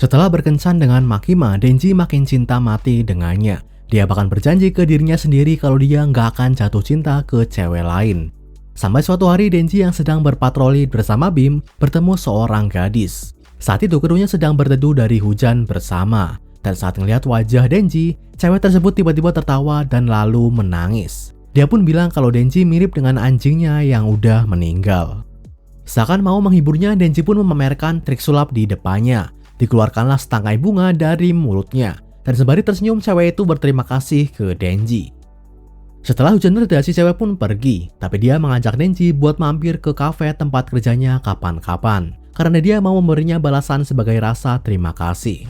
Setelah berkencan dengan Makima, Denji makin cinta mati dengannya. Dia bahkan berjanji ke dirinya sendiri kalau dia nggak akan jatuh cinta ke cewek lain. Sampai suatu hari Denji yang sedang berpatroli bersama Bim bertemu seorang gadis. Saat itu keduanya sedang berteduh dari hujan bersama. Dan saat melihat wajah Denji, cewek tersebut tiba-tiba tertawa dan lalu menangis. Dia pun bilang kalau Denji mirip dengan anjingnya yang udah meninggal. Seakan mau menghiburnya, Denji pun memamerkan trik sulap di depannya. Dikeluarkanlah setangkai bunga dari mulutnya. Dan sembari tersenyum, cewek itu berterima kasih ke Denji. Setelah hujan reda, si cewek pun pergi. Tapi dia mengajak Denji buat mampir ke kafe tempat kerjanya kapan-kapan. Karena dia mau memberinya balasan sebagai rasa terima kasih.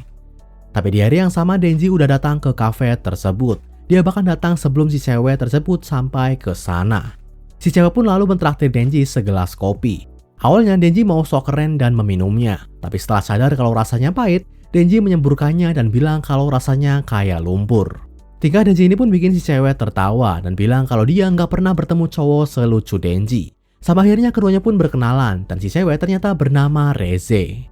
Tapi di hari yang sama, Denji udah datang ke kafe tersebut. Dia bahkan datang sebelum si cewek tersebut sampai ke sana. Si cewek pun lalu mentraktir Denji segelas kopi. Awalnya Denji mau sok keren dan meminumnya, tapi setelah sadar kalau rasanya pahit, Denji menyemburkannya dan bilang kalau rasanya kayak lumpur. Tingkah Denji ini pun bikin si cewek tertawa dan bilang kalau dia nggak pernah bertemu cowok selucu Denji. Sampai akhirnya keduanya pun berkenalan dan si cewek ternyata bernama Reze.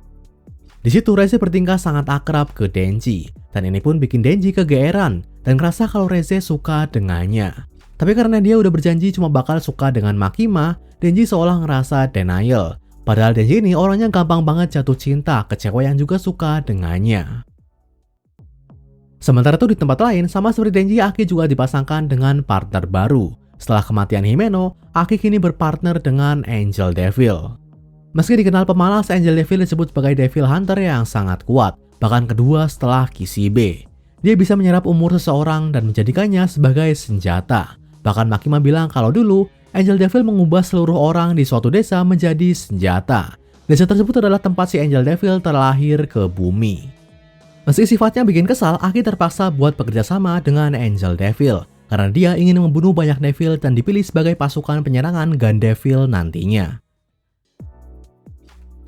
Di situ Reze bertingkah sangat akrab ke Denji, dan ini pun bikin Denji kegeeran dan ngerasa kalau Reze suka dengannya. Tapi karena dia udah berjanji cuma bakal suka dengan Makima, Denji seolah ngerasa denial. Padahal Denji ini orangnya gampang banget jatuh cinta ke cewek yang juga suka dengannya. Sementara itu di tempat lain, sama seperti Denji, Aki juga dipasangkan dengan partner baru. Setelah kematian Himeno, Aki kini berpartner dengan Angel Devil. Meski dikenal pemalas, Angel Devil disebut sebagai Devil Hunter yang sangat kuat, bahkan kedua setelah Kishibe. Dia bisa menyerap umur seseorang dan menjadikannya sebagai senjata. Bahkan Makima bilang kalau dulu, Angel Devil mengubah seluruh orang di suatu desa menjadi senjata. Desa tersebut adalah tempat si Angel Devil terlahir ke bumi. Meski sifatnya bikin kesal, Aki terpaksa buat bekerja sama dengan Angel Devil. Karena dia ingin membunuh banyak Devil dan dipilih sebagai pasukan penyerangan Gun Devil nantinya.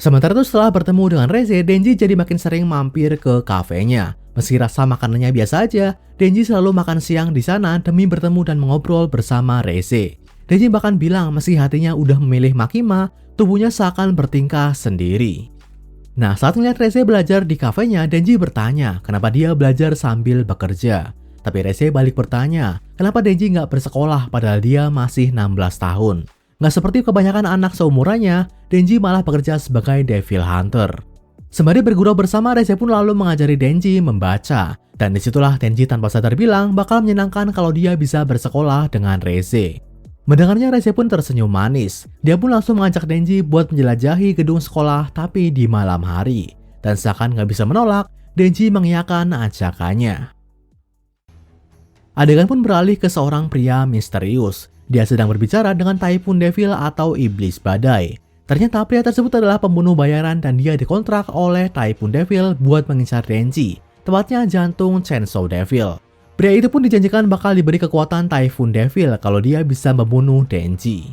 Sementara itu setelah bertemu dengan Reze, Denji jadi makin sering mampir ke kafenya. Meski rasa makanannya biasa aja, Denji selalu makan siang di sana demi bertemu dan mengobrol bersama Reze. Denji bahkan bilang meski hatinya udah memilih Makima, tubuhnya seakan bertingkah sendiri. Nah, saat melihat Reze belajar di kafenya, Denji bertanya kenapa dia belajar sambil bekerja. Tapi Reze balik bertanya, kenapa Denji nggak bersekolah padahal dia masih 16 tahun. Nggak seperti kebanyakan anak seumurannya, Denji malah bekerja sebagai Devil Hunter. Sembari bergurau bersama, Reze pun lalu mengajari Denji membaca. Dan disitulah Denji tanpa sadar bilang bakal menyenangkan kalau dia bisa bersekolah dengan Reze. Mendengarnya, Reze pun tersenyum manis. Dia pun langsung mengajak Denji buat menjelajahi gedung sekolah tapi di malam hari. Dan seakan nggak bisa menolak, Denji mengiyakan ajakannya. Adegan pun beralih ke seorang pria misterius. Dia sedang berbicara dengan Typhoon Devil atau Iblis Badai. Ternyata pria tersebut adalah pembunuh bayaran dan dia dikontrak oleh Typhoon Devil buat mengincar Denji, tepatnya jantung Chainsaw Devil. Pria itu pun dijanjikan bakal diberi kekuatan Typhoon Devil kalau dia bisa membunuh Denji.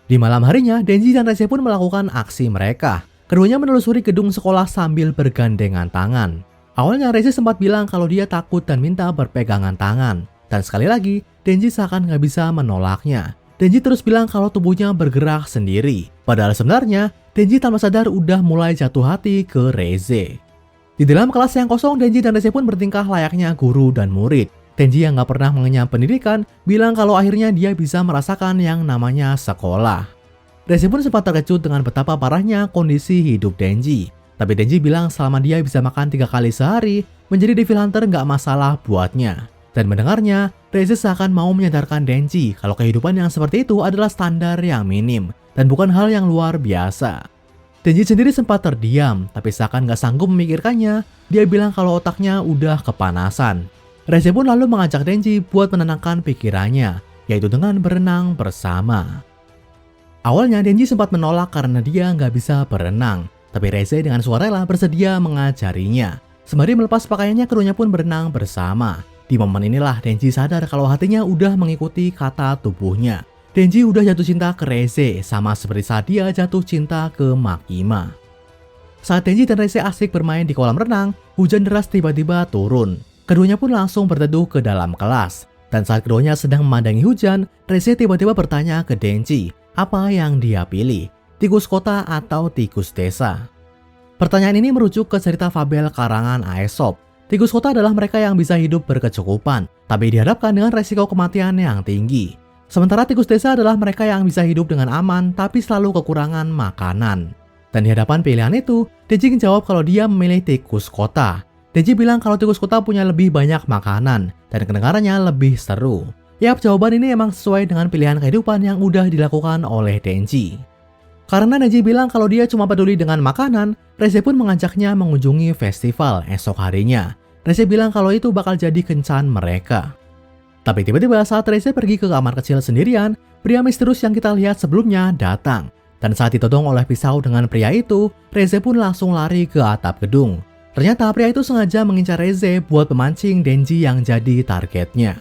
Di malam harinya, Denji dan Reze pun melakukan aksi mereka. Keduanya menelusuri gedung sekolah sambil bergandengan tangan. Awalnya Reze sempat bilang kalau dia takut dan minta berpegangan tangan. Dan sekali lagi, Denji seakan nggak bisa menolaknya. Denji terus bilang kalau tubuhnya bergerak sendiri. Padahal sebenarnya, Denji tanpa sadar udah mulai jatuh hati ke Reze. Di dalam kelas yang kosong, Denji dan Reze pun bertingkah layaknya guru dan murid. Denji yang nggak pernah mengenyam pendidikan, bilang kalau akhirnya dia bisa merasakan yang namanya sekolah. Reze pun sempat terkejut dengan betapa parahnya kondisi hidup Denji. Tapi Denji bilang selama dia bisa makan 3 kali sehari, menjadi Devil Hunter nggak masalah buatnya. Dan mendengarnya, Reze seakan mau menyadarkan Denji kalau kehidupan yang seperti itu adalah standar yang minim dan bukan hal yang luar biasa. Denji sendiri sempat terdiam, tapi seakan gak sanggup memikirkannya, dia bilang kalau otaknya udah kepanasan. Reze pun lalu mengajak Denji buat menenangkan pikirannya, yaitu dengan berenang bersama. Awalnya Denji sempat menolak karena dia nggak bisa berenang, tapi Reze dengan sukarela bersedia mengajarinya. Sembari melepas pakaiannya, keduanya pun berenang bersama. Di momen inilah Denji sadar kalau hatinya udah mengikuti kata tubuhnya. Denji udah jatuh cinta ke Reze, sama seperti saat dia jatuh cinta ke Makima. Saat Denji dan Reze asik bermain di kolam renang, hujan deras tiba-tiba turun. Keduanya pun langsung berteduh ke dalam kelas. Dan saat keduanya sedang memandangi hujan, Reze tiba-tiba bertanya ke Denji, apa yang dia pilih, tikus kota atau tikus desa. Pertanyaan ini merujuk ke cerita fabel karangan Aesop. Tikus kota adalah mereka yang bisa hidup berkecukupan, tapi dihadapkan dengan resiko kematian yang tinggi. Sementara tikus desa adalah mereka yang bisa hidup dengan aman, tapi selalu kekurangan makanan. Dan di hadapan pilihan itu, Denji menjawab kalau dia memilih tikus kota. Denji bilang kalau tikus kota punya lebih banyak makanan, dan kedengarannya lebih seru. Yap, jawaban ini emang sesuai dengan pilihan kehidupan yang udah dilakukan oleh Denji. Karena Denji bilang kalau dia cuma peduli dengan makanan, Reze pun mengajaknya mengunjungi festival esok harinya. Reze bilang kalau itu bakal jadi kencan mereka. Tapi tiba-tiba saat Reze pergi ke kamar kecil sendirian, pria misterius yang kita lihat sebelumnya datang. Dan saat ditodong oleh pisau dengan pria itu, Reze pun langsung lari ke atap gedung. Ternyata pria itu sengaja mengincar Reze buat memancing Denji yang jadi targetnya.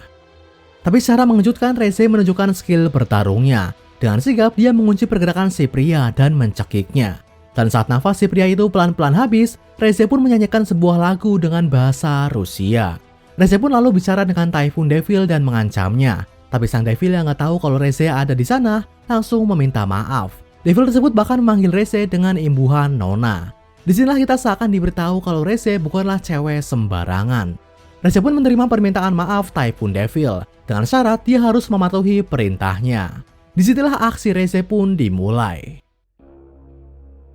Tapi secara mengejutkan, Reze menunjukkan skill bertarungnya. Dengan sigap, dia mengunci pergerakan si pria dan mencekiknya. Dan saat nafas si pria itu pelan-pelan habis, Reze pun menyanyikan sebuah lagu dengan bahasa Rusia. Reze pun lalu bicara dengan Typhoon Devil dan mengancamnya. Tapi sang Devil yang nggak tahu kalau Reze ada di sana, langsung meminta maaf. Devil tersebut bahkan memanggil Reze dengan imbuhan Nona. Disinilah kita seakan diberitahu kalau Reze bukanlah cewek sembarangan. Reze pun menerima permintaan maaf Typhoon Devil, dengan syarat dia harus mematuhi perintahnya. Disinilah aksi Reze pun dimulai.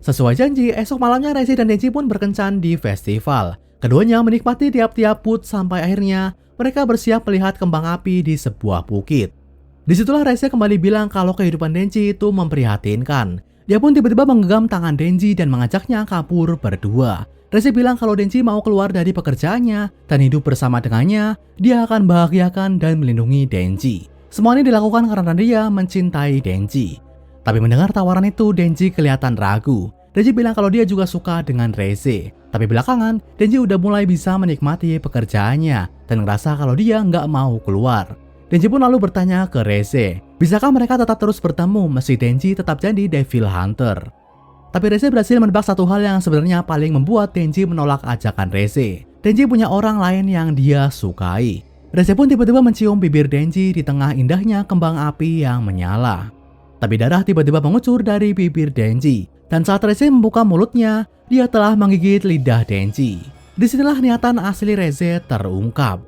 Sesuai janji, esok malamnya Reze dan Denji pun berkencan di festival. Keduanya menikmati tiap-tiap booth sampai akhirnya mereka bersiap melihat kembang api di sebuah bukit. Disitulah Reze kembali bilang kalau kehidupan Denji itu memprihatinkan. Dia pun tiba-tiba menggenggam tangan Denji dan mengajaknya kabur berdua. Reze bilang kalau Denji mau keluar dari pekerjaannya dan hidup bersama dengannya, dia akan bahagiakan dan melindungi Denji. Semua ini dilakukan karena dia mencintai Denji. Tapi mendengar tawaran itu, Denji kelihatan ragu. Denji bilang kalau dia juga suka dengan Reze. Tapi belakangan, Denji udah mulai bisa menikmati pekerjaannya dan ngerasa kalau dia nggak mau keluar. Denji pun lalu bertanya ke Reze, bisakah mereka tetap terus bertemu meski Denji tetap jadi Devil Hunter? Tapi Reze berhasil menebak satu hal yang sebenarnya paling membuat Denji menolak ajakan Reze. Denji punya orang lain yang dia sukai. Reze pun tiba-tiba mencium bibir Denji di tengah indahnya kembang api yang menyala. Tapi darah tiba-tiba mengucur dari bibir Denji. Dan saat Reze membuka mulutnya, dia telah menggigit lidah Denji. Disinilah niatan asli Reze terungkap.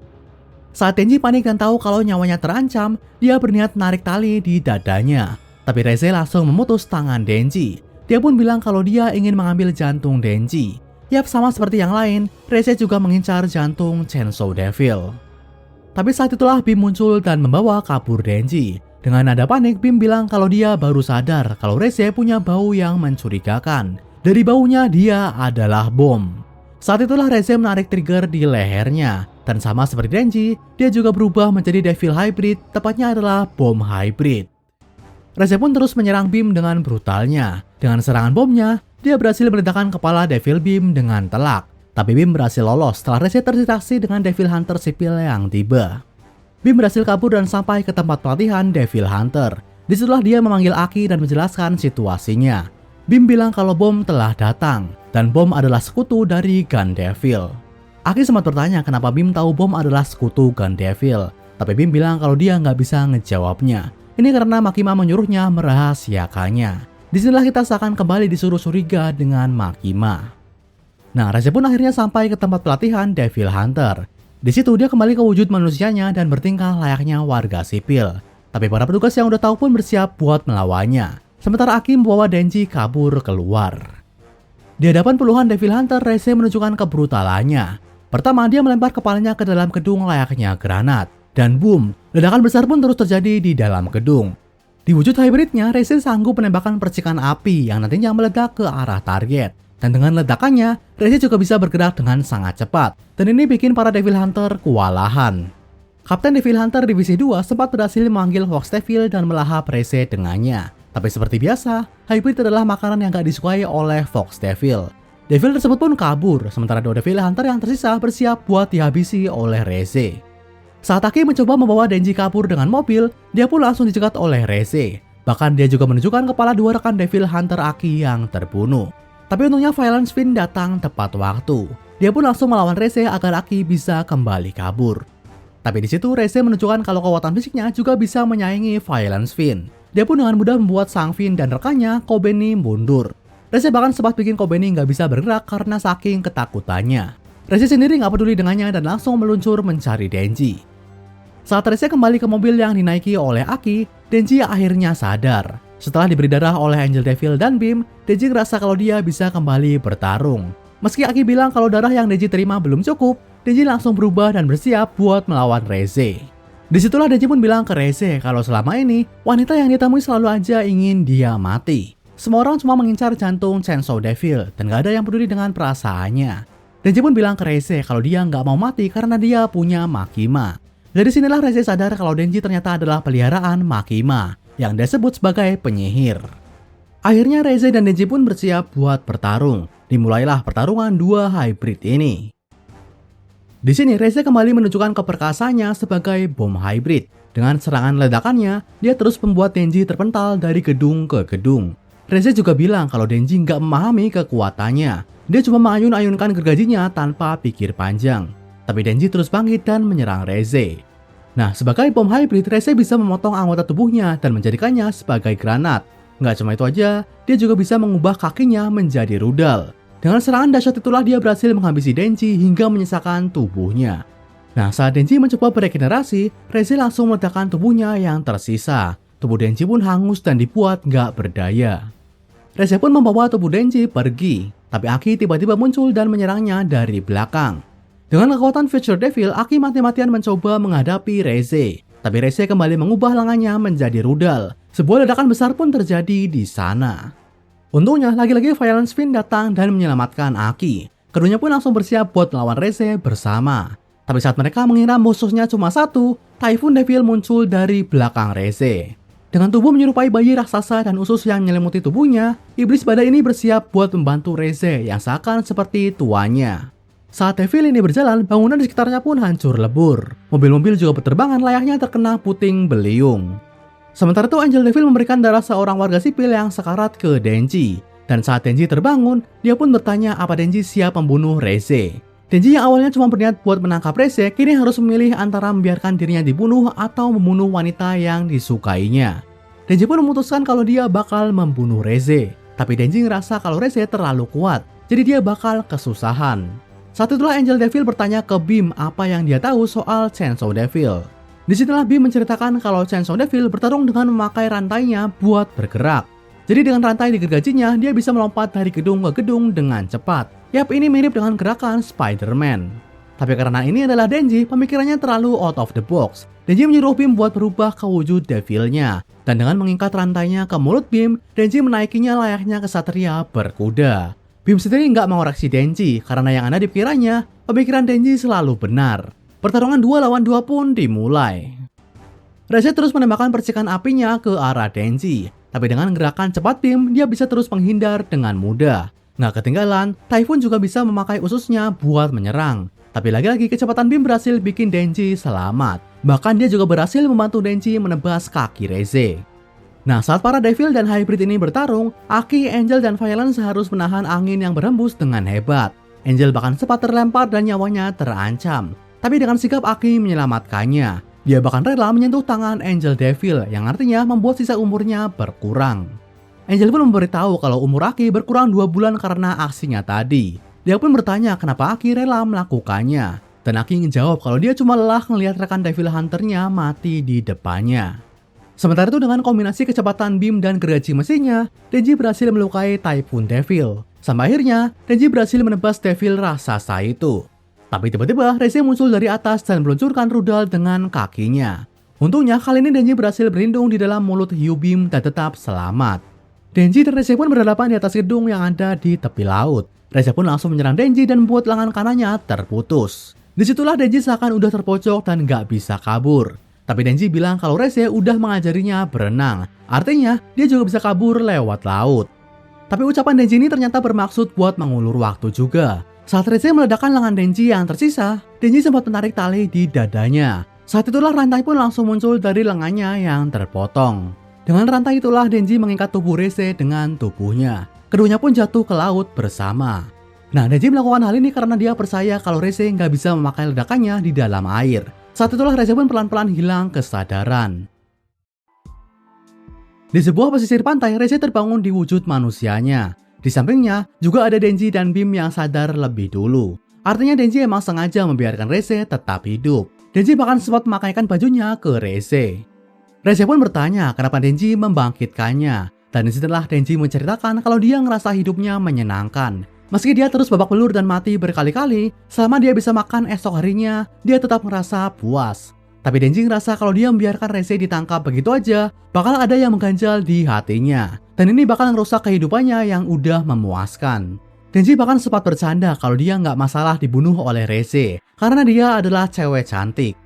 Saat Denji panik dan tahu kalau nyawanya terancam, dia berniat menarik tali di dadanya. Tapi Reze langsung memutus tangan Denji. Dia pun bilang kalau dia ingin mengambil jantung Denji. Yap, sama seperti yang lain, Reze juga mengincar jantung Chainsaw Devil. Tapi saat itulah Bim muncul dan membawa kabur Denji. Dengan nada panik, Bim bilang kalau dia baru sadar kalau Reze punya bau yang mencurigakan. Dari baunya, dia adalah bom. Saat itulah Reze menarik trigger di lehernya. Dan sama seperti Denji, dia juga berubah menjadi Devil Hybrid, tepatnya adalah bom hybrid. Reze pun terus menyerang Bim dengan brutalnya. Dengan serangan bomnya, dia berhasil meledakkan kepala Devil Bim dengan telak. Tapi Bim berhasil lolos setelah Reze terdistraksi dengan Devil Hunter sipil yang tiba. Bim berhasil kabur dan sampai ke tempat pelatihan Devil Hunter. Disitulah dia memanggil Aki dan menjelaskan situasinya. Bim bilang kalau bom telah datang, dan bom adalah sekutu dari Gun Devil. Aki sempat bertanya kenapa Bim tahu bom adalah sekutu Gun Devil, tapi Bim bilang kalau dia nggak bisa ngejawabnya. Ini karena Makima menyuruhnya merahasiakannya. Disinilah kita seakan kembali disuruh curiga dengan Makima. Nah, Reze pun akhirnya sampai ke tempat pelatihan Devil Hunter. Di situ dia kembali ke wujud manusianya dan bertingkah layaknya warga sipil. Tapi para petugas yang udah tahu pun bersiap buat melawannya. Sementara Aki membawa Denji kabur keluar. Di hadapan puluhan Devil Hunter, Reze menunjukkan kebrutalannya. Pertama, dia melempar kepalanya ke dalam gedung layaknya granat. Dan boom, ledakan besar pun terus terjadi di dalam gedung. Di wujud hybridnya, Reze sanggup menembakkan percikan api yang nantinya meledak ke arah target. Dan dengan ledakannya, Reze juga bisa bergerak dengan sangat cepat. Dan ini bikin para Devil Hunter kewalahan. Kapten Devil Hunter Divisi 2 sempat berhasil memanggil Fox Devil dan melahap Reze dengannya. Tapi seperti biasa, hybrid adalah makanan yang gak disukai oleh Fox Devil. Devil tersebut pun kabur, sementara dua Devil Hunter yang tersisa bersiap buat dihabisi oleh Reze. Saat Aki mencoba membawa Denji kabur dengan mobil, dia pun langsung dicegat oleh Reze. Bahkan dia juga menunjukkan kepala dua rekan Devil Hunter Aki yang terbunuh. Tapi untungnya Violence Fiend datang tepat waktu. Dia pun langsung melawan Reze agar Aki bisa kembali kabur. Tapi di situ Reze menunjukkan kalau kekuatan fisiknya juga bisa menyaingi Violence Fiend. Dia pun dengan mudah membuat sang Fiend dan rekannya Kobeni mundur. Reze bahkan sempat bikin Kobeni nggak bisa bergerak karena saking ketakutannya. Reze sendiri nggak peduli dengannya dan langsung meluncur mencari Denji. Saat Reze kembali ke mobil yang dinaiki oleh Aki, Denji akhirnya sadar. Setelah diberi darah oleh Angel Devil dan Beam, Denji ngerasa kalau dia bisa kembali bertarung. Meski Aki bilang kalau darah yang Denji terima belum cukup, Denji langsung berubah dan bersiap buat melawan Reze. Disitulah Denji pun bilang ke Reze kalau selama ini wanita yang dia temui selalu aja ingin dia mati. Semua orang cuma mengincar jantung Chainsaw Devil dan gak ada yang peduli dengan perasaannya. Denji pun bilang ke Reze kalau dia nggak mau mati karena dia punya Makima. Dari sinilah Reze sadar kalau Denji ternyata adalah peliharaan Makima yang dia sebut sebagai penyihir. Akhirnya Reze dan Denji pun bersiap buat bertarung. Dimulailah pertarungan dua hybrid ini. Di sini Reze kembali menunjukkan keperkasaannya sebagai bom hybrid. Dengan serangan ledakannya, dia terus membuat Denji terpental dari gedung ke gedung. Reze juga bilang kalau Denji nggak memahami kekuatannya. Dia cuma mengayun-ayunkan gergajinya tanpa pikir panjang. Tapi Denji terus bangkit dan menyerang Reze. Nah, sebagai bom hybrid, Reze bisa memotong anggota tubuhnya dan menjadikannya sebagai granat. Nggak cuma itu aja, dia juga bisa mengubah kakinya menjadi rudal. Dengan serangan dahsyat itulah dia berhasil menghabisi Denji hingga menyisakan tubuhnya. Nah, saat Denji mencoba beregenerasi, Reze langsung meledakkan tubuhnya yang tersisa. Tubuh Denji pun hangus dan dibuat nggak berdaya. Reze pun membawa tubuh Denji pergi, tapi Aki tiba-tiba muncul dan menyerangnya dari belakang. Dengan kekuatan Future Devil, Aki mati-matian mencoba menghadapi Reze. Tapi Reze kembali mengubah lengannya menjadi rudal. Sebuah ledakan besar pun terjadi di sana. Untungnya, lagi-lagi Violence Fiend datang dan menyelamatkan Aki. Keduanya pun langsung bersiap buat melawan Reze bersama. Tapi saat mereka mengira musuhnya cuma satu, Typhoon Devil muncul dari belakang Reze. Dengan tubuh menyerupai bayi raksasa dan usus yang menyelimuti tubuhnya, iblis badai ini bersiap buat membantu Reze yang seakan seperti tuannya. Saat Devil ini berjalan, bangunan di sekitarnya pun hancur lebur. Mobil-mobil juga berterbangan layaknya terkena puting beliung. Sementara itu Angel Devil memberikan darah seorang warga sipil yang sekarat ke Denji. Dan saat Denji terbangun, dia pun bertanya apa Denji siap membunuh Reze. Denji yang awalnya cuma berniat buat menangkap Reze, kini harus memilih antara membiarkan dirinya dibunuh atau membunuh wanita yang disukainya. Denji pun memutuskan kalau dia bakal membunuh Reze. Tapi Denji ngerasa kalau Reze terlalu kuat, jadi dia bakal kesusahan. Saat itulah Angel Devil bertanya ke Beam apa yang dia tahu soal Chainsaw Devil. Disitulah Beam menceritakan kalau Chainsaw Devil bertarung dengan memakai rantainya buat bergerak. Jadi dengan rantai di gergajinya, dia bisa melompat dari gedung ke gedung dengan cepat. Yap, ini mirip dengan gerakan Spider-Man. Tapi karena ini adalah Denji, pemikirannya terlalu out of the box. Denji menyuruh Beam buat berubah ke wujud Devilnya. Dan dengan mengikat rantainya ke mulut Beam, Denji menaikinya layaknya kesatria berkuda. Beam sendiri nggak mengoreksi Denji karena yang ada di pikirannya, pemikiran Denji selalu benar. Pertarungan 2 lawan 2 pun dimulai. Reze terus menembakkan percikan apinya ke arah Denji. Tapi dengan gerakan cepat Beam, dia bisa terus menghindar dengan mudah. Nggak ketinggalan, Typhoon juga bisa memakai ususnya buat menyerang. Tapi lagi-lagi kecepatan Beam berhasil bikin Denji selamat. Bahkan dia juga berhasil membantu Denji menebas kaki Reze. Nah, saat para Devil dan Hybrid ini bertarung, Aki, Angel, dan Violence harus menahan angin yang berhembus dengan hebat. Angel bahkan sempat terlempar dan nyawanya terancam. Tapi dengan sigap Aki menyelamatkannya. Dia bahkan rela menyentuh tangan Angel Devil yang artinya membuat sisa umurnya berkurang. Angel pun memberitahu kalau umur Aki berkurang 2 bulan karena aksinya tadi. Dia pun bertanya kenapa Aki rela melakukannya. Dan Aki menjawab kalau dia cuma lelah ngelihat rekan Devil Hunter-nya mati di depannya. Sementara itu dengan kombinasi kecepatan Beam dan gergaji mesinnya, Denji berhasil melukai Typhoon Devil. Sampai akhirnya, Denji berhasil menebas Devil raksasa itu. Tapi tiba-tiba Reze muncul dari atas dan meluncurkan rudal dengan kakinya. Untungnya kali ini Denji berhasil berlindung di dalam mulut Hiu Beam dan tetap selamat. Denji dan Reze pun berhadapan di atas gedung yang ada di tepi laut. Reze pun langsung menyerang Denji dan membuat lengan kanannya terputus. Disitulah Denji seakan udah terpojok dan gak bisa kabur. Tapi Denji bilang kalau Reze udah mengajarinya berenang. Artinya, dia juga bisa kabur lewat laut. Tapi ucapan Denji ini ternyata bermaksud buat mengulur waktu juga. Saat Reze meledakkan lengan Denji yang tersisa, Denji sempat menarik tali di dadanya. Saat itulah rantai pun langsung muncul dari lengannya yang terpotong. Dengan rantai itulah Denji mengikat tubuh Reze dengan tubuhnya. Keduanya pun jatuh ke laut bersama. Nah, Denji melakukan hal ini karena dia percaya kalau Reze nggak bisa memakai ledakannya di dalam air. Saat itulah Reze pun pelan-pelan hilang kesadaran. Di sebuah pesisir pantai, Reze terbangun di wujud manusianya. Di sampingnya, juga ada Denji dan Bim yang sadar lebih dulu. Artinya Denji emang sengaja membiarkan Reze tetap hidup. Denji bahkan sempat memakaikan bajunya ke Reze. Reze pun bertanya kenapa Denji membangkitkannya. Dan disitulah Denji menceritakan kalau dia ngerasa hidupnya menyenangkan. Meski dia terus babak belur dan mati berkali-kali, selama dia bisa makan esok harinya, dia tetap merasa puas. Tapi Denji ngerasa kalau dia membiarkan Reze ditangkap begitu aja, bakal ada yang mengganjal di hatinya. Dan ini bakal ngerusak kehidupannya yang udah memuaskan. Denji bahkan sempat bercanda kalau dia nggak masalah dibunuh oleh Reze, karena dia adalah cewek cantik.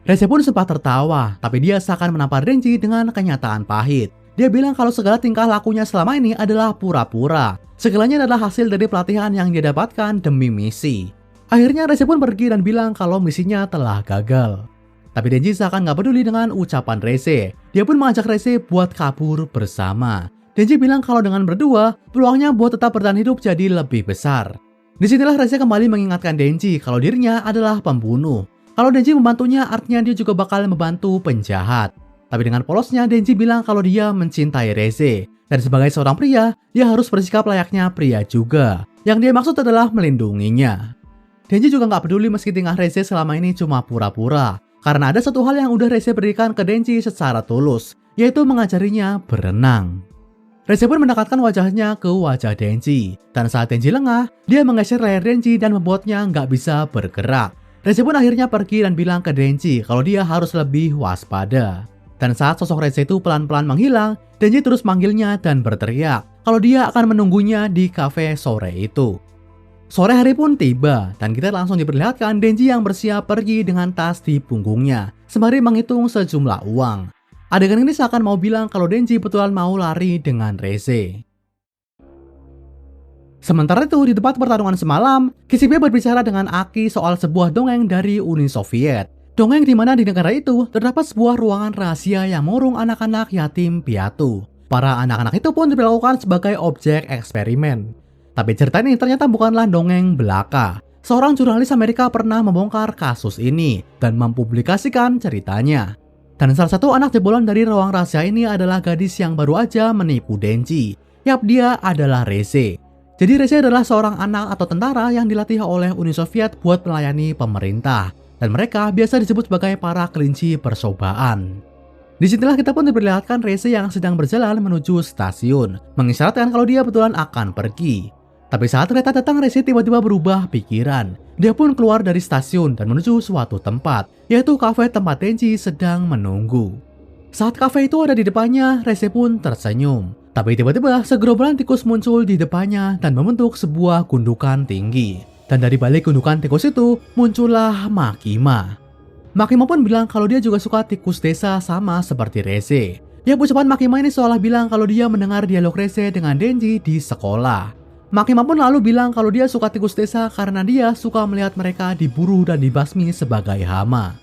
Reze pun sempat tertawa, tapi dia seakan menampar Denji dengan kenyataan pahit. Dia bilang kalau segala tingkah lakunya selama ini adalah pura-pura. Segalanya adalah hasil dari pelatihan yang dia dapatkan demi misi. Akhirnya Reze pun pergi dan bilang kalau misinya telah gagal. Tapi Denji seakan nggak peduli dengan ucapan Reze. Dia pun mengajak Reze buat kabur bersama. Denji bilang kalau dengan berdua, peluangnya buat tetap bertahan hidup jadi lebih besar. Disinilah Reze kembali mengingatkan Denji kalau dirinya adalah pembunuh. Kalau Denji membantunya, artinya dia juga bakal membantu penjahat. Tapi dengan polosnya, Denji bilang kalau dia mencintai Reze. Dan sebagai seorang pria, dia harus bersikap layaknya pria juga. Yang dia maksud adalah melindunginya. Denji juga nggak peduli meski tingkah Reze selama ini cuma pura-pura. Karena ada satu hal yang udah Reze berikan ke Denji secara tulus, yaitu mengajarinya berenang. Reze pun mendekatkan wajahnya ke wajah Denji. Dan saat Denji lengah, dia menggeser leher Denji dan membuatnya nggak bisa bergerak. Reze pun akhirnya pergi dan bilang ke Denji kalau dia harus lebih waspada. Dan saat sosok Reze itu pelan-pelan menghilang, Denji terus manggilnya dan berteriak kalau dia akan menunggunya di kafe sore itu. Sore hari pun tiba dan kita langsung diperlihatkan Denji yang bersiap pergi dengan tas di punggungnya sembari menghitung sejumlah uang. Adegan ini seakan mau bilang kalau Denji betulan mau lari dengan Reze. Sementara itu, di tempat pertarungan semalam, Kishibe berbicara dengan Aki soal sebuah dongeng dari Uni Soviet. Dongeng di mana di negara itu terdapat sebuah ruangan rahasia yang mengurung anak-anak yatim piatu. Para anak-anak itu pun diperlakukan sebagai objek eksperimen. Tapi cerita ini ternyata bukanlah dongeng belaka. Seorang jurnalis Amerika pernah membongkar kasus ini dan mempublikasikan ceritanya. Dan salah satu anak jebolan dari ruang rahasia ini adalah gadis yang baru aja menipu Denji. Yap, dia adalah Reze. Jadi Reze adalah seorang anak atau tentara yang dilatih oleh Uni Soviet buat melayani pemerintah. Dan mereka biasa disebut sebagai para kelinci percobaan. Disinilah kita pun diperlihatkan Reze yang sedang berjalan menuju stasiun, mengisyaratkan kalau dia betulan akan pergi. Tapi saat kereta datang, Reze tiba-tiba berubah pikiran. Dia pun keluar dari stasiun dan menuju suatu tempat, yaitu kafe tempat Denji sedang menunggu. Saat kafe itu ada di depannya, Reze pun tersenyum. Tapi tiba-tiba segerombolan tikus muncul di depannya dan membentuk sebuah gundukan tinggi. Dan dari balik gundukan tikus itu, muncullah Makima. Makima pun bilang kalau dia juga suka tikus desa sama seperti Reze. Ya, ucapan Makima ini seolah bilang kalau dia mendengar dialog Reze dengan Denji di sekolah. Makima pun lalu bilang kalau dia suka tikus desa karena dia suka melihat mereka diburu dan dibasmi sebagai hama.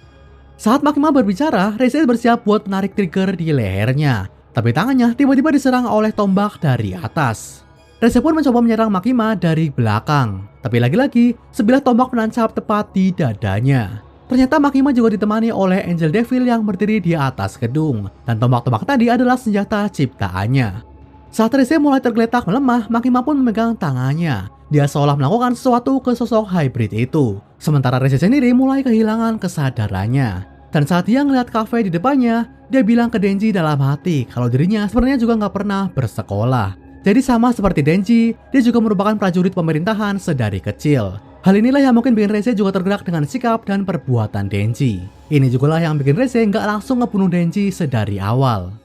Saat Makima berbicara, Reze bersiap buat menarik trigger di lehernya. Tapi tangannya tiba-tiba diserang oleh tombak dari atas. Reze pun mencoba menyerang Makima dari belakang. Tapi lagi-lagi, sebilah tombak menancap tepat di dadanya. Ternyata Makima juga ditemani oleh Angel Devil yang berdiri di atas gedung. Dan tombak-tombak tadi adalah senjata ciptaannya. Saat Reze mulai tergeletak melemah, Makima pun memegang tangannya. Dia seolah melakukan sesuatu ke sosok hybrid itu. Sementara Reze sendiri mulai kehilangan kesadarannya. Dan saat dia ngeliat kafe di depannya, dia bilang ke Denji dalam hati kalau dirinya sebenarnya juga nggak pernah bersekolah. Jadi sama seperti Denji, dia juga merupakan prajurit pemerintahan sedari kecil. Hal inilah yang mungkin bikin Reze juga tergerak dengan sikap dan perbuatan Denji. Ini juga lah yang bikin Reze nggak langsung ngebunuh Denji sedari awal.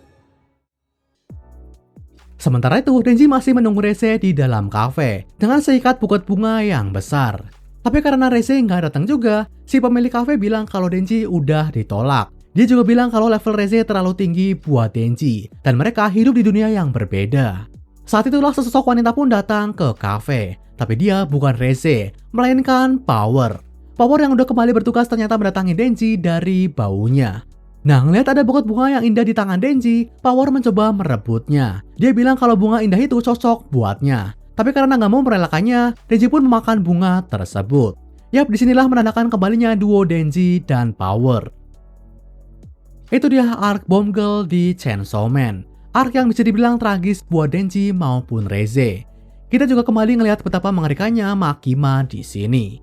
Sementara itu, Denji masih menunggu Reze di dalam kafe dengan seikat buket bunga yang besar. Tapi karena Reze nggak datang juga, si pemilik kafe bilang kalau Denji udah ditolak. Dia juga bilang kalau level Reze terlalu tinggi buat Denji dan mereka hidup di dunia yang berbeda. Saat itulah sesosok wanita pun datang ke kafe, tapi dia bukan Reze, melainkan Power. Power yang udah kembali bertugas ternyata mendatangi Denji dari baunya. Nah, ngeliat ada buket bunga yang indah di tangan Denji, Power mencoba merebutnya. Dia bilang kalau bunga indah itu cocok buatnya. Tapi karena nggak mau merelakannya, Denji pun memakan bunga tersebut. Yap, disinilah menandakan kembalinya duo Denji dan Power. Itu dia arc Bomb Girl di Chainsaw Man. Arc yang bisa dibilang tragis buat Denji maupun Reze. Kita juga kembali ngelihat betapa mengerikannya Makima di sini.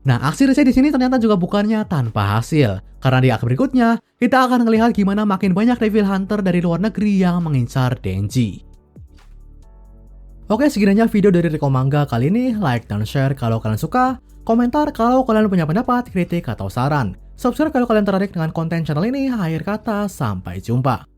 Nah, aksi Rize di sini ternyata juga bukannya tanpa hasil. Karena di arc berikutnya, kita akan ngelihat gimana makin banyak Devil Hunter dari luar negeri yang mengincar Denji. Oke, segini aja video dari Riko Manga kali ini. Like dan share kalau kalian suka. Komentar kalau kalian punya pendapat, kritik, atau saran. Subscribe kalau kalian tertarik dengan konten channel ini. Akhir kata, sampai jumpa.